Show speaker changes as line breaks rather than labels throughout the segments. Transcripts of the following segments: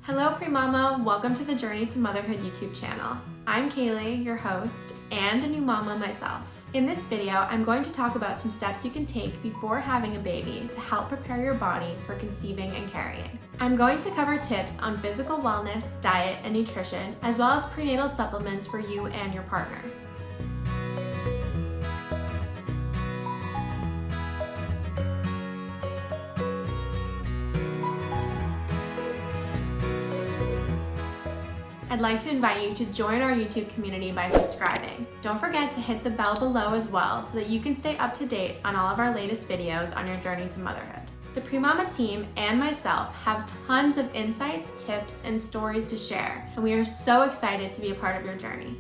Hello Premama, welcome to the Journey to Motherhood YouTube channel. I'm Kaylee, your host, and a new mama myself. In this video, I'm going to talk about some steps you can take before having a baby to help prepare your body for conceiving and carrying. I'm going to cover tips on physical wellness, diet, and nutrition, as well as prenatal supplements for you and your partner. I'd like to invite you to join our YouTube community by subscribing. Don't forget to hit the bell below as well so that you can stay up to date on all of our latest videos on your journey to motherhood. The Premama team and myself have tons of insights, tips, and stories to share, and we are so excited to be a part of your journey.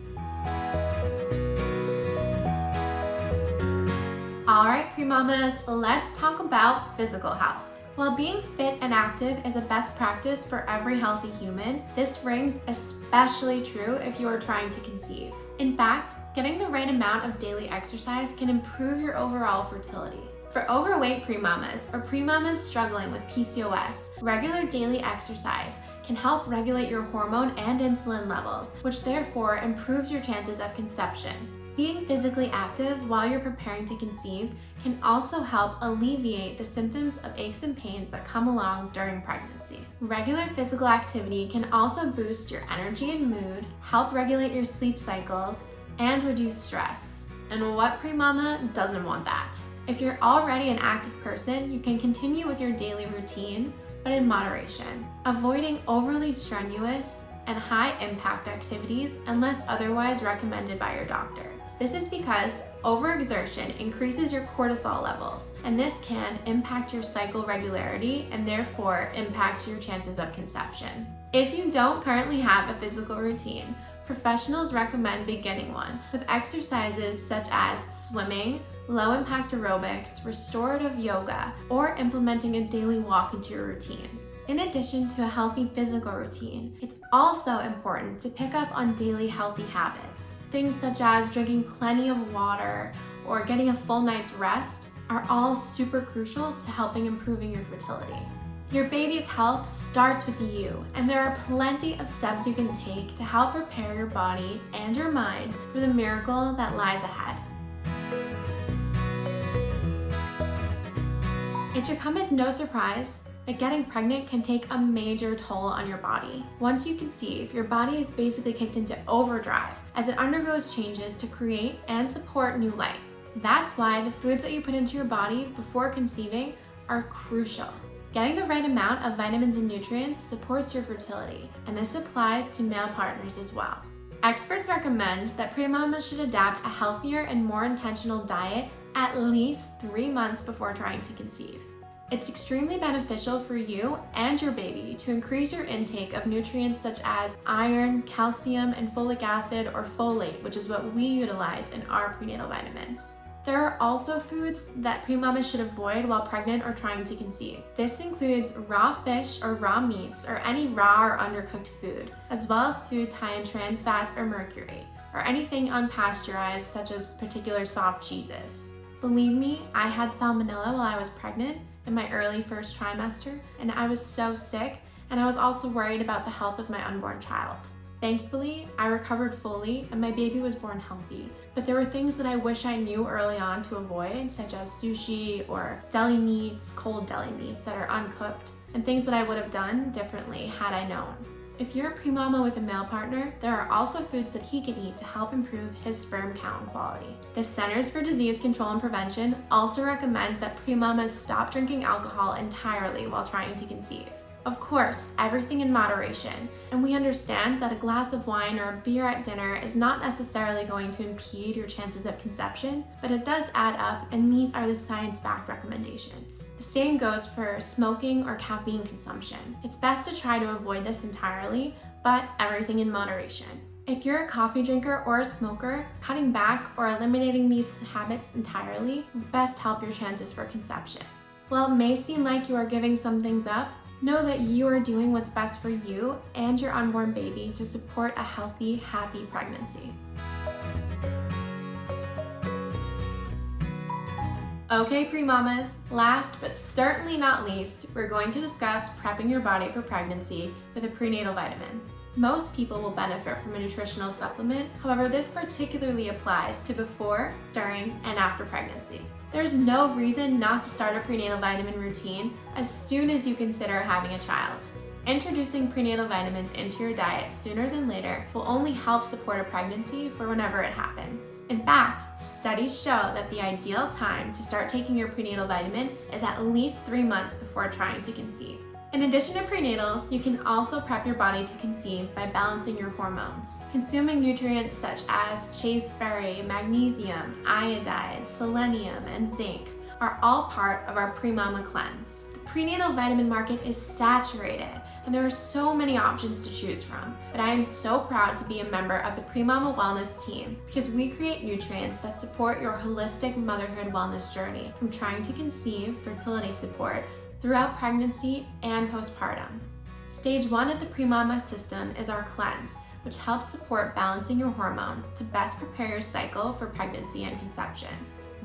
All right, Premamas, let's talk about physical health. While being fit and active is a best practice for every healthy human, this rings especially true if you are trying to conceive. In fact, getting the right amount of daily exercise can improve your overall fertility. For overweight premamas or premamas struggling with PCOS, regular daily exercise can help regulate your hormone and insulin levels, which therefore improves your chances of conception. Being physically active while you're preparing to conceive can also help alleviate the symptoms of aches and pains that come along during pregnancy. Regular physical activity can also boost your energy and mood, help regulate your sleep cycles, and reduce stress. And what premama doesn't want that? If you're already an active person, you can continue with your daily routine, but in moderation, avoiding overly strenuous and high-impact activities unless otherwise recommended by your doctor. This is because overexertion increases your cortisol levels, and this can impact your cycle regularity and therefore impact your chances of conception. If you don't currently have a physical routine, professionals recommend beginning one with exercises such as swimming, low-impact aerobics, restorative yoga, or implementing a daily walk into your routine. In addition to a healthy physical routine, it's also important to pick up on daily healthy habits. Things such as drinking plenty of water or getting a full night's rest are all super crucial to helping improving your fertility. Your baby's health starts with you, and there are plenty of steps you can take to help prepare your body and your mind for the miracle that lies ahead. It should come as no surprise that getting pregnant can take a major toll on your body. Once you conceive, your body is basically kicked into overdrive as it undergoes changes to create and support new life. That's why the foods that you put into your body before conceiving are crucial. Getting the right amount of vitamins and nutrients supports your fertility, and this applies to male partners as well. Experts recommend that premamas should adapt a healthier and more intentional diet at least 3 months before trying to conceive. It's extremely beneficial for you and your baby to increase your intake of nutrients such as iron, calcium, and folic acid or folate, which is what we utilize in our prenatal vitamins. There are also foods that premamas should avoid while pregnant or trying to conceive. This includes raw fish or raw meats or any raw or undercooked food, as well as foods high in trans fats or mercury, or anything unpasteurized such as particular soft cheeses. Believe me, I had salmonella while I was pregnant in my early first trimester, and I was so sick, and I was also worried about the health of my unborn child. Thankfully, I recovered fully and my baby was born healthy, but there were things that I wish I knew early on to avoid, such as sushi or deli meats, cold deli meats that are uncooked, and things that I would have done differently had I known. If you're a premama with a male partner, there are also foods that he can eat to help improve his sperm count and quality. The Centers for Disease Control and Prevention also recommends that premamas stop drinking alcohol entirely while trying to conceive. Of course, everything in moderation, and we understand that a glass of wine or a beer at dinner is not necessarily going to impede your chances of conception, but it does add up, and these are the science-backed recommendations. The same goes for smoking or caffeine consumption. It's best to try to avoid this entirely, but everything in moderation. If you're a coffee drinker or a smoker, cutting back or eliminating these habits entirely will best help your chances for conception. While it may seem like you are giving some things up, know that you are doing what's best for you and your unborn baby to support a healthy, happy pregnancy. Okay, pre-mamas, last but certainly not least, we're going to discuss prepping your body for pregnancy with a prenatal vitamin. Most people will benefit from a nutritional supplement, however, this particularly applies to before, during, and after pregnancy. There's no reason not to start a prenatal vitamin routine as soon as you consider having a child. Introducing prenatal vitamins into your diet sooner than later will only help support a pregnancy for whenever it happens. In fact, studies show that the ideal time to start taking your prenatal vitamin is at least 3 months before trying to conceive. In addition to prenatals, you can also prep your body to conceive by balancing your hormones. Consuming nutrients such as chasteberry, magnesium, iodide, selenium, and zinc are all part of our Premama cleanse. The prenatal vitamin market is saturated, and there are so many options to choose from, but I am so proud to be a member of the Premama Wellness team because we create nutrients that support your holistic motherhood wellness journey, from trying to conceive, fertility support, throughout pregnancy and postpartum. Stage 1 of the Premama system is our cleanse, which helps support balancing your hormones to best prepare your cycle for pregnancy and conception.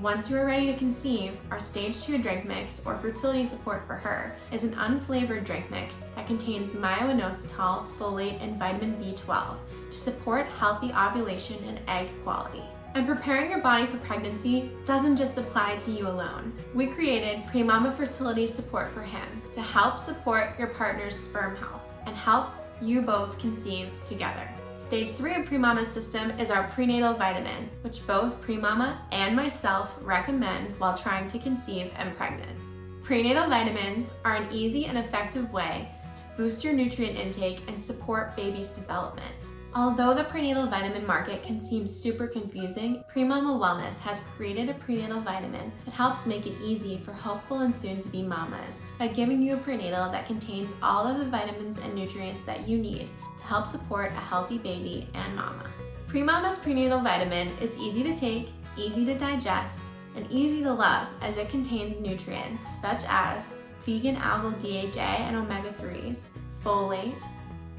Once you are ready to conceive, our Stage 2 drink mix, or fertility support for her, is an unflavored drink mix that contains myo-inositol, folate, and vitamin B12 to support healthy ovulation and egg quality. And preparing your body for pregnancy doesn't just apply to you alone. We created Premama Fertility Support for him to help support your partner's sperm health and help you both conceive together. Stage 3 of Premama's system is our prenatal vitamin, which both Premama and myself recommend while trying to conceive and pregnant. Prenatal vitamins are an easy and effective way to boost your nutrient intake and support baby's development. Although the prenatal vitamin market can seem super confusing, Premama Wellness has created a prenatal vitamin that helps make it easy for hopeful and soon-to-be mamas by giving you a prenatal that contains all of the vitamins and nutrients that you need to help support a healthy baby and mama. Premama's prenatal vitamin is easy to take, easy to digest, and easy to love as it contains nutrients such as vegan algal DHA and omega-3s, folate,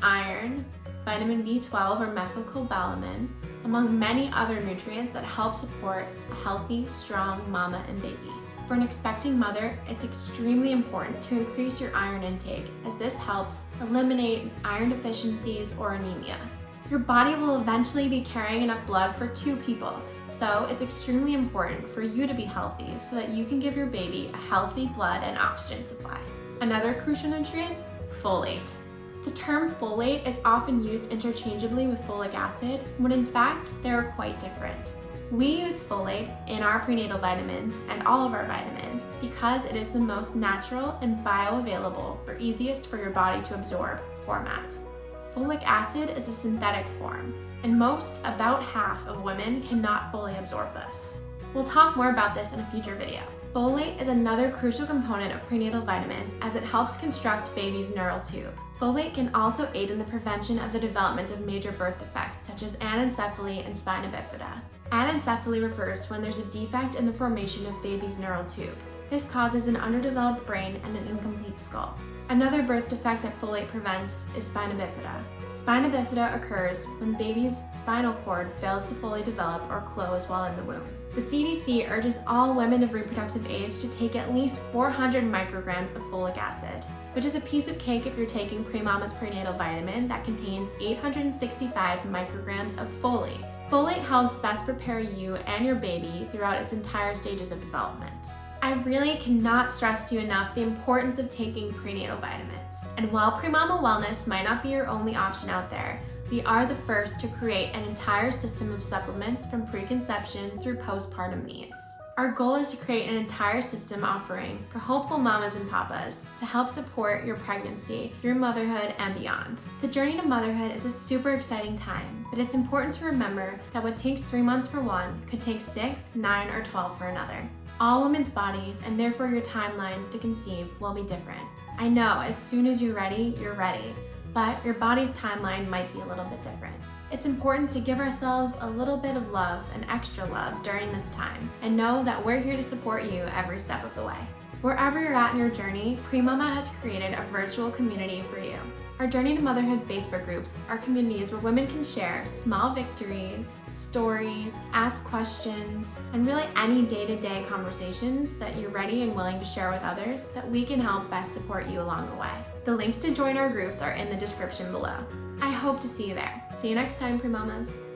iron, vitamin B12 or methylcobalamin, among many other nutrients that help support a healthy, strong mama and baby. For an expecting mother, it's extremely important to increase your iron intake, as this helps eliminate iron deficiencies or anemia. Your body will eventually be carrying enough blood for 2 people, so it's extremely important for you to be healthy so that you can give your baby a healthy blood and oxygen supply. Another crucial nutrient, folate. The term folate is often used interchangeably with folic acid, when in fact they are quite different. We use folate in our prenatal vitamins and all of our vitamins because it is the most natural and bioavailable or easiest for your body to absorb format. Folic acid is a synthetic form, and about half of women cannot fully absorb this. We'll talk more about this in a future video. Folate is another crucial component of prenatal vitamins as it helps construct baby's neural tube. Folate can also aid in the prevention of the development of major birth defects such as anencephaly and spina bifida. Anencephaly refers to when there's a defect in the formation of baby's neural tube. This causes an underdeveloped brain and an incomplete skull. Another birth defect that folate prevents is spina bifida. Spina bifida occurs when baby's spinal cord fails to fully develop or close while in the womb. The CDC urges all women of reproductive age to take at least 400 micrograms of folic acid, which is a piece of cake if you're taking Premama's prenatal vitamin that contains 865 micrograms of folate. Folate helps best prepare you and your baby throughout its entire stages of development. I really cannot stress to you enough the importance of taking prenatal vitamins. And while Premama Wellness might not be your only option out there, we are the first to create an entire system of supplements from preconception through postpartum needs. Our goal is to create an entire system offering for hopeful mamas and papas to help support your pregnancy through motherhood and beyond. The journey to motherhood is a super exciting time, but it's important to remember that what takes 3 months for one could take 6, 9, or 12 for another. All women's bodies, and therefore your timelines to conceive, will be different. I know as soon as you're ready, but your body's timeline might be a little bit different. It's important to give ourselves a little bit of love and extra love during this time, and know that we're here to support you every step of the way. Wherever you're at in your journey, Premama has created a virtual community for you. Our Journey to Motherhood Facebook groups are communities where women can share small victories, stories, ask questions, and really any day-to-day conversations that you're ready and willing to share with others that we can help best support you along the way. The links to join our groups are in the description below. I hope to see you there. See you next time, Premamas.